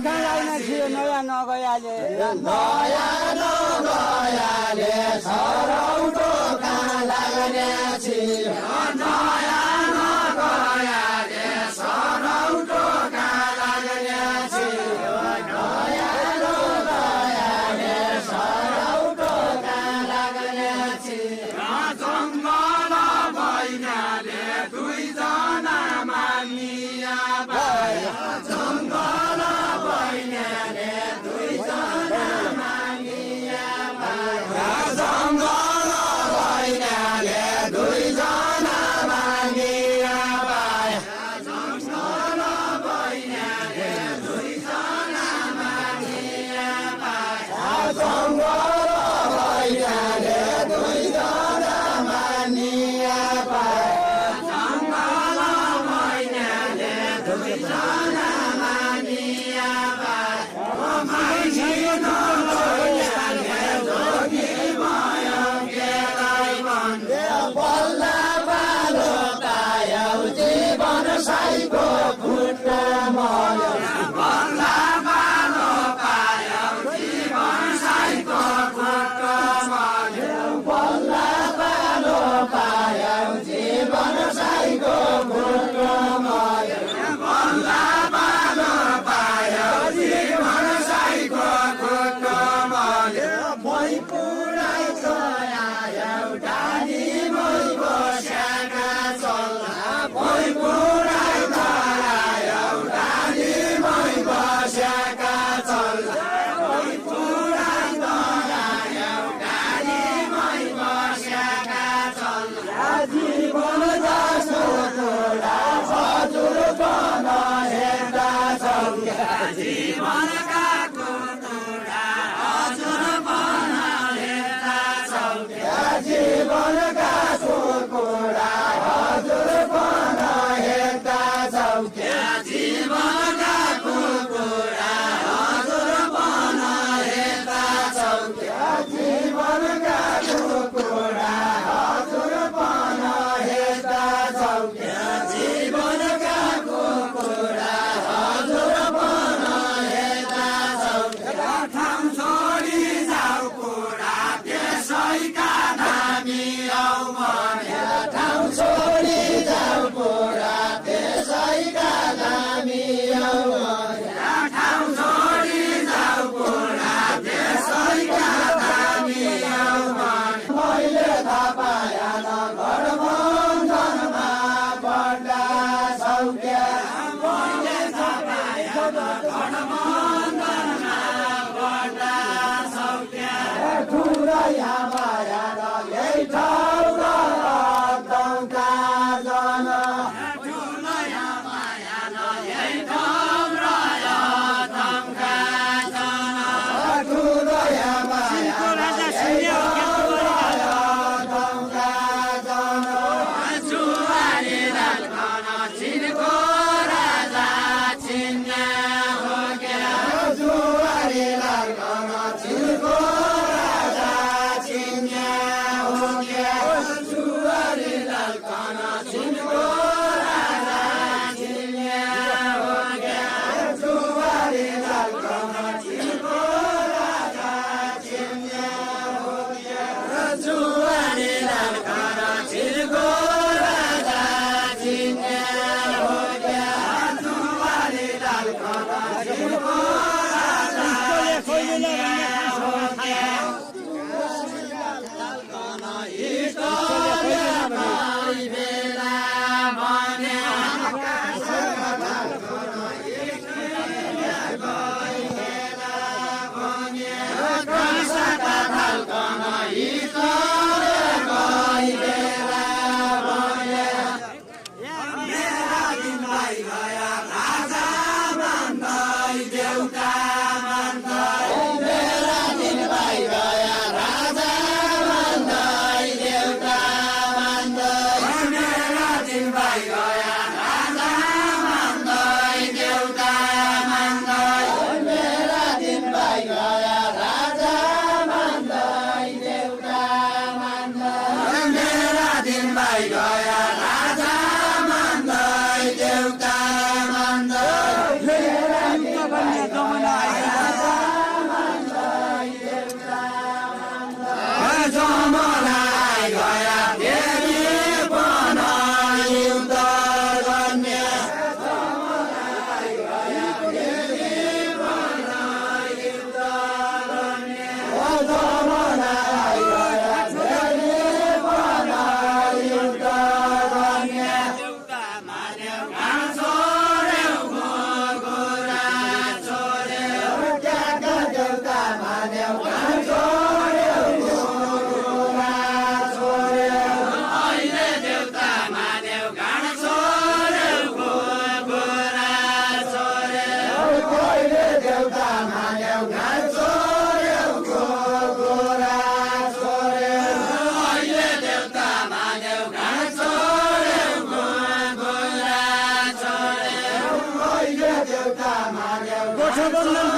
कहाँ लाग्न थियो नयाँ नगयाले नयाँ नगयाले सरौटो कहाँ लाग्ने थियो नयाँ नगयाले सरौटो कहाँ लाग्ने थियो नयाँ नगयाले सरौटो कहाँ लाग्ने थियो जङ्गल भैनाले दुईजना मानिया भयो जङ्गल भैनाले दुईजना मानिया भयो जङ्गल भैनाले दुईजना मानिया भयो जङ्गल भैनाले दुईजना मानिया भयो जङ्गल भैनाले दुईजना मानिया भयो जङ्गल भैनाले दुईजना मानिया भयो मान्छे नभइहाले जोगी भयो केलाई भन्थे बल्ल पालो पायौ जीवन साईको खुट्टा मर्यो बल्ल पालो पायौ जीवन साईको खुट्टा मर्यो बल्ल पालो पायौ जीवन साईको खुट्टा मर्यो बल्ल पालो पायौ जीवन साईको खुट्टा मर्यो मै पुरै छोरा एउटा मै बस्याका चल्ला मै पुरै छोरा एउटा मै बस्याका चल्ला मै पुरै छोरा एउटा मै बस्याका चल्ला जीवन जस्तो छोरा हजुर बन हेर्दा चल्ला जीवनका कुतुरा हजुर बन हेर्दा चल्ला जीवनका कुतुरा हजुर बन हेर्दा चल्ला जीवनका कुतुरा हजुर बन हेर्दा चल्ला जीवनका कुतुरा हजुर बन हेर्दा चल्ला जीवनका कुतुरा हजुर बन हेर्दा चल्ला ठाउँ छोडी जाऊ कुरा त्यसैका धामी आऊ भने ठाउँ छोडी जाऊ कुरा त्यसैका धामी आऊ भने ठाउँ छोडी जाऊ कुरा त्यसैका धामी आऊ भने मैले थाहा पाया न घर बन्धनमा बड्डा सौख्या मैले थाहा पाया न घर बन्धनमा बड्डा सौख्या ठुलो यहाँ पाया न यही ठाउँ र गाउँका जन ठुलो यहाँ पाया न यही ठाउँ र गाउँका जन ठुलो यहाँ पाया गाउँका जन जुवारी लालखन चिनको राजा चिन्ने हो क्या जुवारी लालखन चिनको राजा चिन्ने हो क्या जुवारी लालखन चिनको राजा चिन्ने हो क्या जुवारी लालखन चिनको राजा चिन्ने हो क्या जुवारी लालखन चिनको राजा चिन्ने हो क्या जुवारी लालखन चिनको राजा चिन्ने हो क्या बेला भने देउता मान्दै मेरा दिन भाइ गया Congress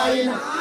छैन